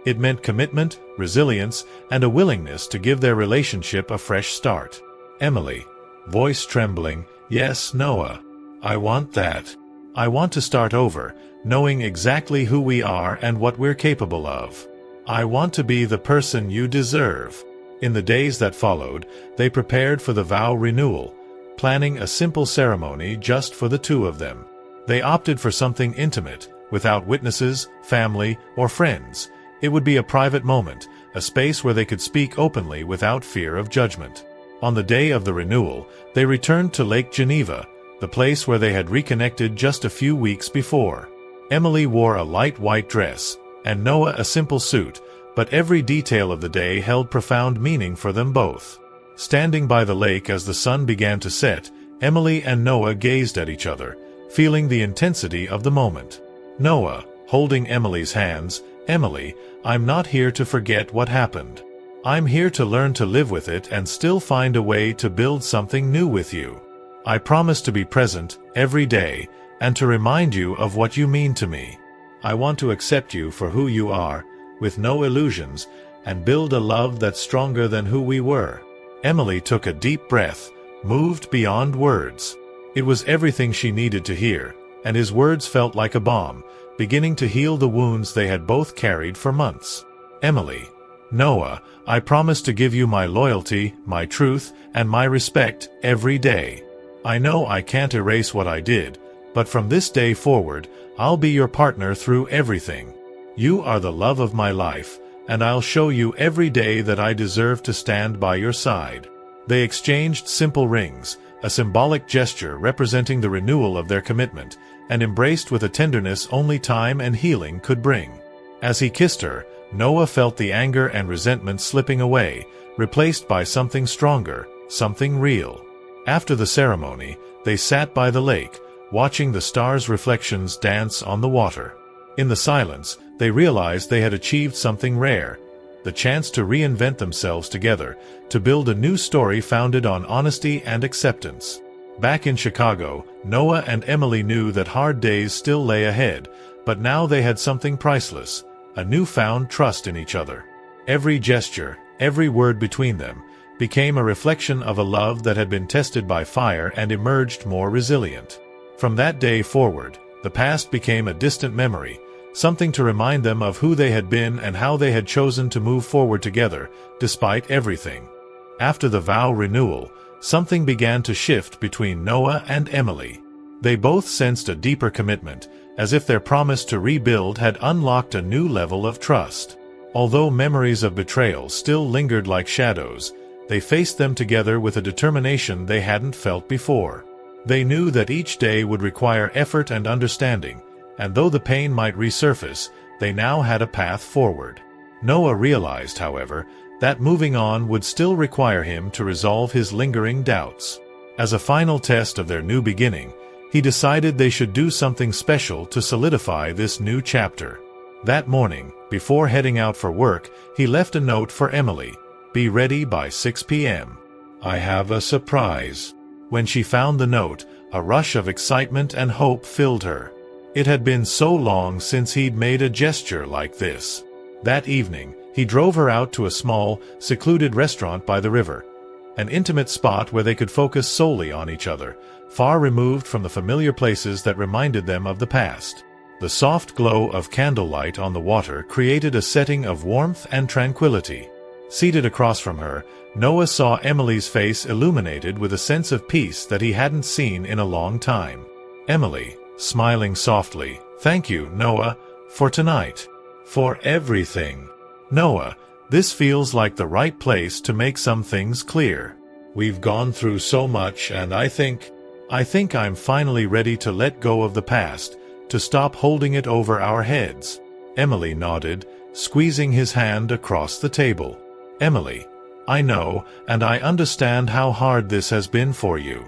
It meant commitment, resilience, and a willingness to give their relationship a fresh start. Emily, voice trembling, "Yes, Noah. I want that. I want to start over, knowing exactly who we are and what we're capable of. I want to be the person you deserve." In the days that followed, they prepared for the vow renewal, planning a simple ceremony just for the two of them. They opted for something intimate, without witnesses, family, or friends. It would be a private moment, a space where they could speak openly without fear of judgment. On the day of the renewal, they returned to Lake Geneva, the place where they had reconnected just a few weeks before. Emily wore a light white dress, and Noah a simple suit, but every detail of the day held profound meaning for them both. Standing by the lake as the sun began to set, Emily and Noah gazed at each other, feeling the intensity of the moment. Noah, holding Emily's hands, "Emily, I'm not here to forget what happened. I'm here to learn to live with it and still find a way to build something new with you. I promise to be present, every day, and to remind you of what you mean to me. I want to accept you for who you are, with no illusions, and build a love that's stronger than who we were." Emily took a deep breath, moved beyond words. It was everything she needed to hear, and his words felt like a balm, beginning to heal the wounds they had both carried for months. "Emily, Noah, I promise to give you my loyalty, my truth, and my respect every day. I know I can't erase what I did, but from this day forward, I'll be your partner through everything. You are the love of my life, and I'll show you every day that I deserve to stand by your side." They exchanged simple rings, a symbolic gesture representing the renewal of their commitment, and embraced with a tenderness only time and healing could bring. As he kissed her, Noah felt the anger and resentment slipping away, replaced by something stronger, something real. After the ceremony, they sat by the lake, watching the stars' reflections dance on the water. In the silence, they realized they had achieved something rare, the chance to reinvent themselves together, to build a new story founded on honesty and acceptance. Back in Chicago, Noah and Emily knew that hard days still lay ahead, but now they had something priceless, a newfound trust in each other. Every gesture, every word between them, became a reflection of a love that had been tested by fire and emerged more resilient. From that day forward, the past became a distant memory, something to remind them of who they had been and how they had chosen to move forward together, despite everything. After the vow renewal, something began to shift between Noah and Emily. They both sensed a deeper commitment, as if their promise to rebuild had unlocked a new level of trust. Although memories of betrayal still lingered like shadows, they faced them together with a determination they hadn't felt before. They knew that each day would require effort and understanding, and though the pain might resurface, they now had a path forward. Noah realized, however, that moving on would still require him to resolve his lingering doubts. As a final test of their new beginning, he decided they should do something special to solidify this new chapter. That morning, before heading out for work, he left a note for Emily. "Be ready by 6 p.m. I have a surprise." When she found the note, a rush of excitement and hope filled her. It had been so long since he'd made a gesture like this. That evening, he drove her out to a small, secluded restaurant by the river, an intimate spot where they could focus solely on each other, far removed from the familiar places that reminded them of the past. The soft glow of candlelight on the water created a setting of warmth and tranquility. Seated across from her, Noah saw Emily's face illuminated with a sense of peace that he hadn't seen in a long time. Emily, smiling softly, "Thank you, Noah, for tonight. For everything. Noah, this feels like the right place to make some things clear. We've gone through so much, and I think I'm finally ready to let go of the past, to stop holding it over our heads." Emily nodded, squeezing his hand across the table. "Emily, I know, and I understand how hard this has been for you.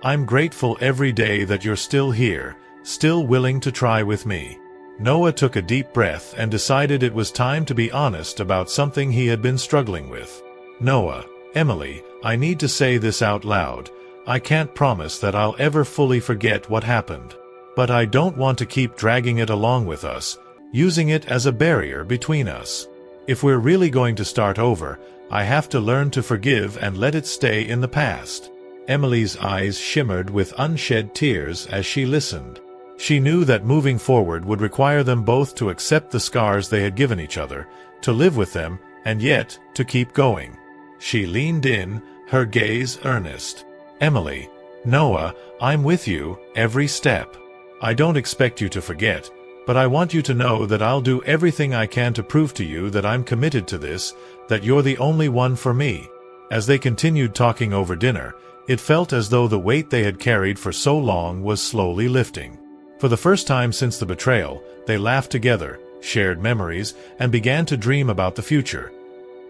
I'm grateful every day that you're still here, still willing to try with me." Noah took a deep breath and decided it was time to be honest about something he had been struggling with. "Noah, Emily, I need to say this out loud. I can't promise that I'll ever fully forget what happened. But I don't want to keep dragging it along with us, using it as a barrier between us. If we're really going to start over, I have to learn to forgive and let it stay in the past." Emily's eyes shimmered with unshed tears as she listened. She knew that moving forward would require them both to accept the scars they had given each other, to live with them, and yet to keep going. She leaned in, her gaze earnest. "Emily, Noah, I'm with you, every step. I don't expect you to forget, but I want you to know that I'll do everything I can to prove to you that I'm committed to this, that you're the only one for me." As they continued talking over dinner, it felt as though the weight they had carried for so long was slowly lifting. For the first time since the betrayal, they laughed together, shared memories, and began to dream about the future.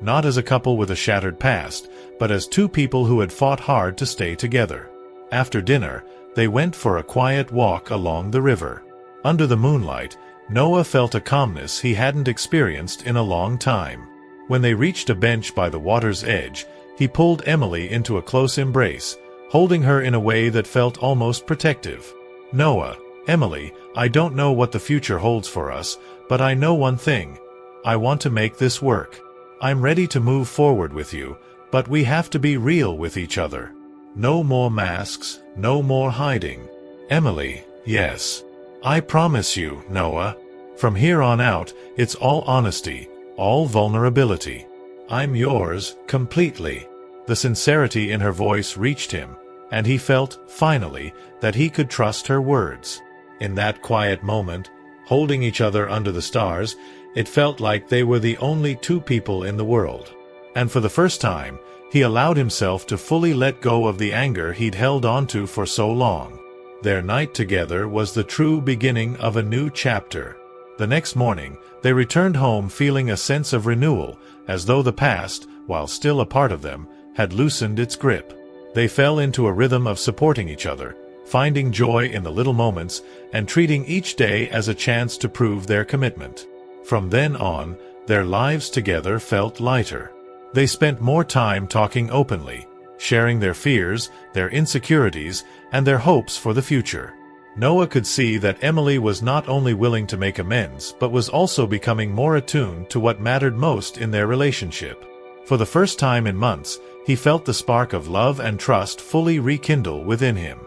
Not as a couple with a shattered past, but as two people who had fought hard to stay together. After dinner, they went for a quiet walk along the river. Under the moonlight, Noah felt a calmness he hadn't experienced in a long time. When they reached a bench by the water's edge, he pulled Emily into a close embrace, holding her in a way that felt almost protective. "Noah, Emily, I don't know what the future holds for us, but I know one thing. I want to make this work. I'm ready to move forward with you, but we have to be real with each other. No more masks, no more hiding." "Emily, yes. I promise you, Noah. From here on out, it's all honesty, all vulnerability. I'm yours, completely." The sincerity in her voice reached him, and he felt, finally, that he could trust her words. In that quiet moment, holding each other under the stars, it felt like they were the only two people in the world. And for the first time, he allowed himself to fully let go of the anger he'd held onto for so long. Their night together was the true beginning of a new chapter. The next morning, they returned home feeling a sense of renewal, as though the past, while still a part of them, had loosened its grip. They fell into a rhythm of supporting each other, finding joy in the little moments, and treating each day as a chance to prove their commitment. From then on, their lives together felt lighter. They spent more time talking openly, sharing their fears, their insecurities, and their hopes for the future. Noah could see that Emily was not only willing to make amends, but was also becoming more attuned to what mattered most in their relationship. For the first time in months, he felt the spark of love and trust fully rekindle within him.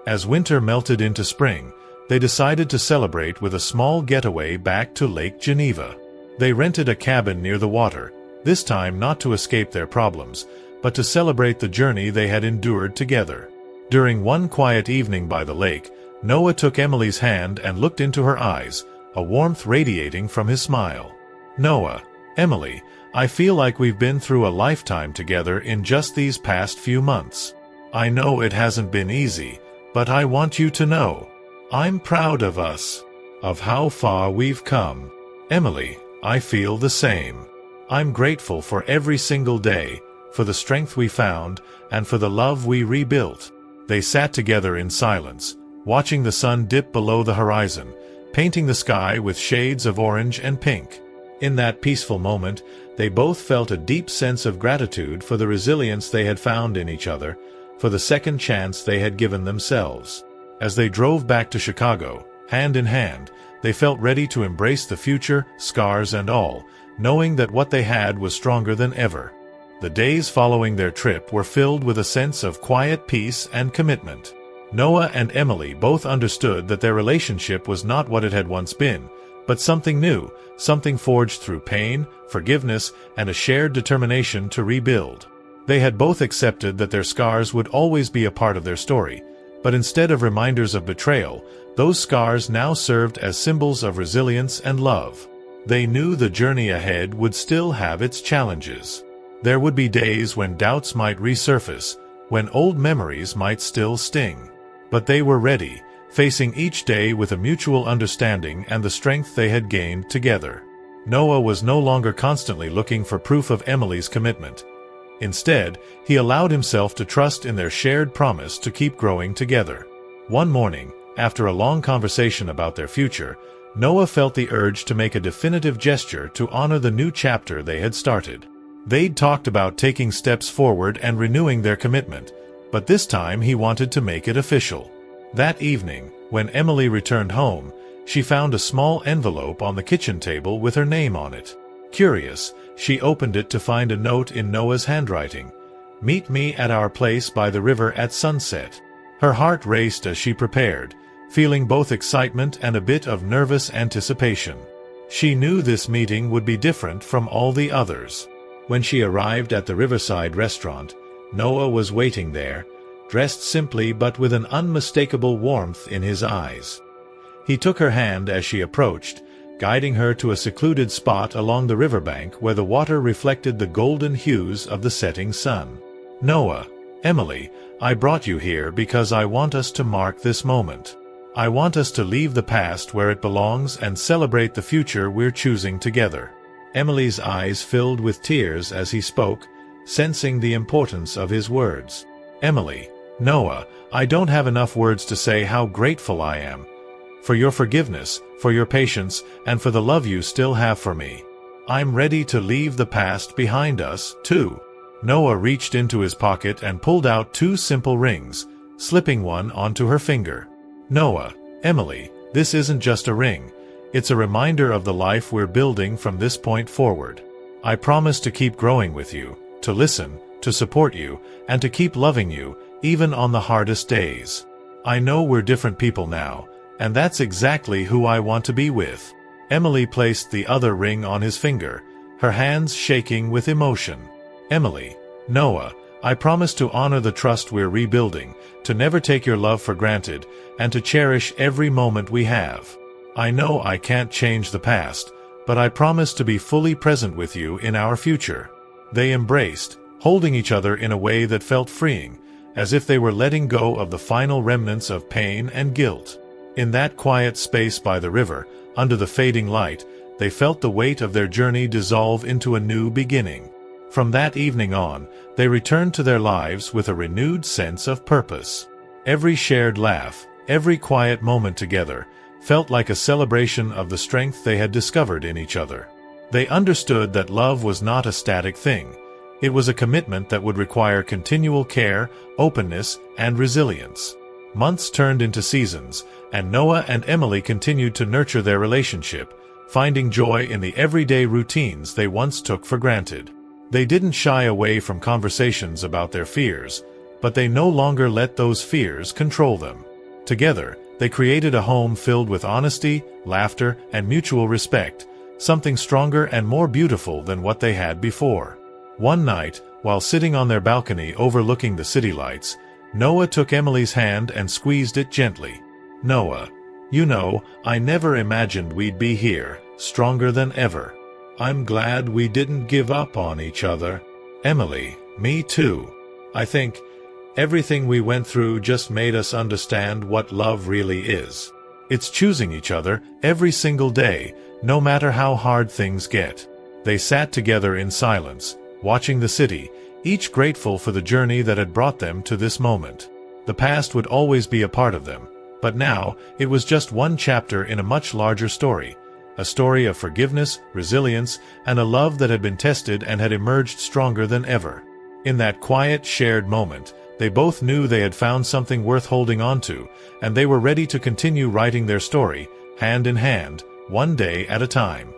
As winter melted into spring, they decided to celebrate with a small getaway back to Lake Geneva. They rented a cabin near the water, this time not to escape their problems, but to celebrate the journey they had endured together. During one quiet evening by the lake, Noah took Emily's hand and looked into her eyes, a warmth radiating from his smile. "Noah, Emily, I feel like we've been through a lifetime together in just these past few months. I know it hasn't been easy, but I want you to know, I'm proud of us, of how far we've come. Emily, I feel the same. I'm grateful for every single day, for the strength we found, and for the love we rebuilt." They sat together in silence, watching the sun dip below the horizon, painting the sky with shades of orange and pink. In that peaceful moment, they both felt a deep sense of gratitude for the resilience they had found in each other, for the second chance they had given themselves. As they drove back to Chicago, hand in hand, they felt ready to embrace the future, scars and all, knowing that what they had was stronger than ever. The days following their trip were filled with a sense of quiet peace and commitment. Noah and Emily both understood that their relationship was not what it had once been, but something new, something forged through pain, forgiveness, and a shared determination to rebuild. They had both accepted that their scars would always be a part of their story, but instead of reminders of betrayal, those scars now served as symbols of resilience and love. They knew the journey ahead would still have its challenges. There would be days when doubts might resurface, when old memories might still sting. But they were ready, facing each day with a mutual understanding and the strength they had gained together. Noah was no longer constantly looking for proof of Emily's commitment. Instead, he allowed himself to trust in their shared promise to keep growing together. One morning, after a long conversation about their future, Noah felt the urge to make a definitive gesture to honor the new chapter they had started. They'd talked about taking steps forward and renewing their commitment, but this time he wanted to make it official. That evening, when Emily returned home, she found a small envelope on the kitchen table with her name on it. Curious, she opened it to find a note in Noah's handwriting. "Meet me at our place by the river at sunset." Her heart raced as she prepared, feeling both excitement and a bit of nervous anticipation. She knew this meeting would be different from all the others. When she arrived at the riverside restaurant, Noah was waiting there, dressed simply but with an unmistakable warmth in his eyes. He took her hand as she approached, guiding her to a secluded spot along the riverbank where the water reflected the golden hues of the setting sun. "Noah, Emily, I brought you here because I want us to mark this moment. I want us to leave the past where it belongs and celebrate the future we're choosing together." Emily's eyes filled with tears as he spoke, sensing the importance of his words. "Emily, Noah, I don't have enough words to say how grateful I am. For your forgiveness, for your patience, and for the love you still have for me. I'm ready to leave the past behind us, too." Noah reached into his pocket and pulled out 2 simple rings, slipping one onto her finger. "Noah, Emily, this isn't just a ring. It's a reminder of the life we're building from this point forward. I promise to keep growing with you, to listen, to support you, and to keep loving you, even on the hardest days. I know we're different people now, and that's exactly who I want to be with." Emily placed the other ring on his finger, her hands shaking with emotion. "Emily, Noah, I promise to honor the trust we're rebuilding, to never take your love for granted, and to cherish every moment we have. I know I can't change the past, but I promise to be fully present with you in our future." They embraced, holding each other in a way that felt freeing, as if they were letting go of the final remnants of pain and guilt. In that quiet space by the river, under the fading light, they felt the weight of their journey dissolve into a new beginning. From that evening on, they returned to their lives with a renewed sense of purpose. Every shared laugh, every quiet moment together, felt like a celebration of the strength they had discovered in each other. They understood that love was not a static thing. It was a commitment that would require continual care, openness, and resilience. Months turned into seasons, and Noah and Emily continued to nurture their relationship, finding joy in the everyday routines they once took for granted. They didn't shy away from conversations about their fears, but they no longer let those fears control them. Together, They created a home filled with honesty, laughter, and mutual respect, something stronger and more beautiful than what they had before. One night, while sitting on their balcony overlooking the city lights, Noah took Emily's hand and squeezed it gently. "Noah, you know, I never imagined we'd be here, stronger than ever. I'm glad we didn't give up on each other." "Emily, me too. I think everything we went through just made us understand what love really is. It's choosing each other every single day, no matter how hard things get." They sat together in silence, watching the city, each grateful for the journey that had brought them to this moment. The past would always be a part of them, but now it was just one chapter in a much larger story, a story of forgiveness, resilience, and a love that had been tested and had emerged stronger than ever. In that quiet, shared moment, they both knew they had found something worth holding on to, and they were ready to continue writing their story, hand in hand, one day at a time.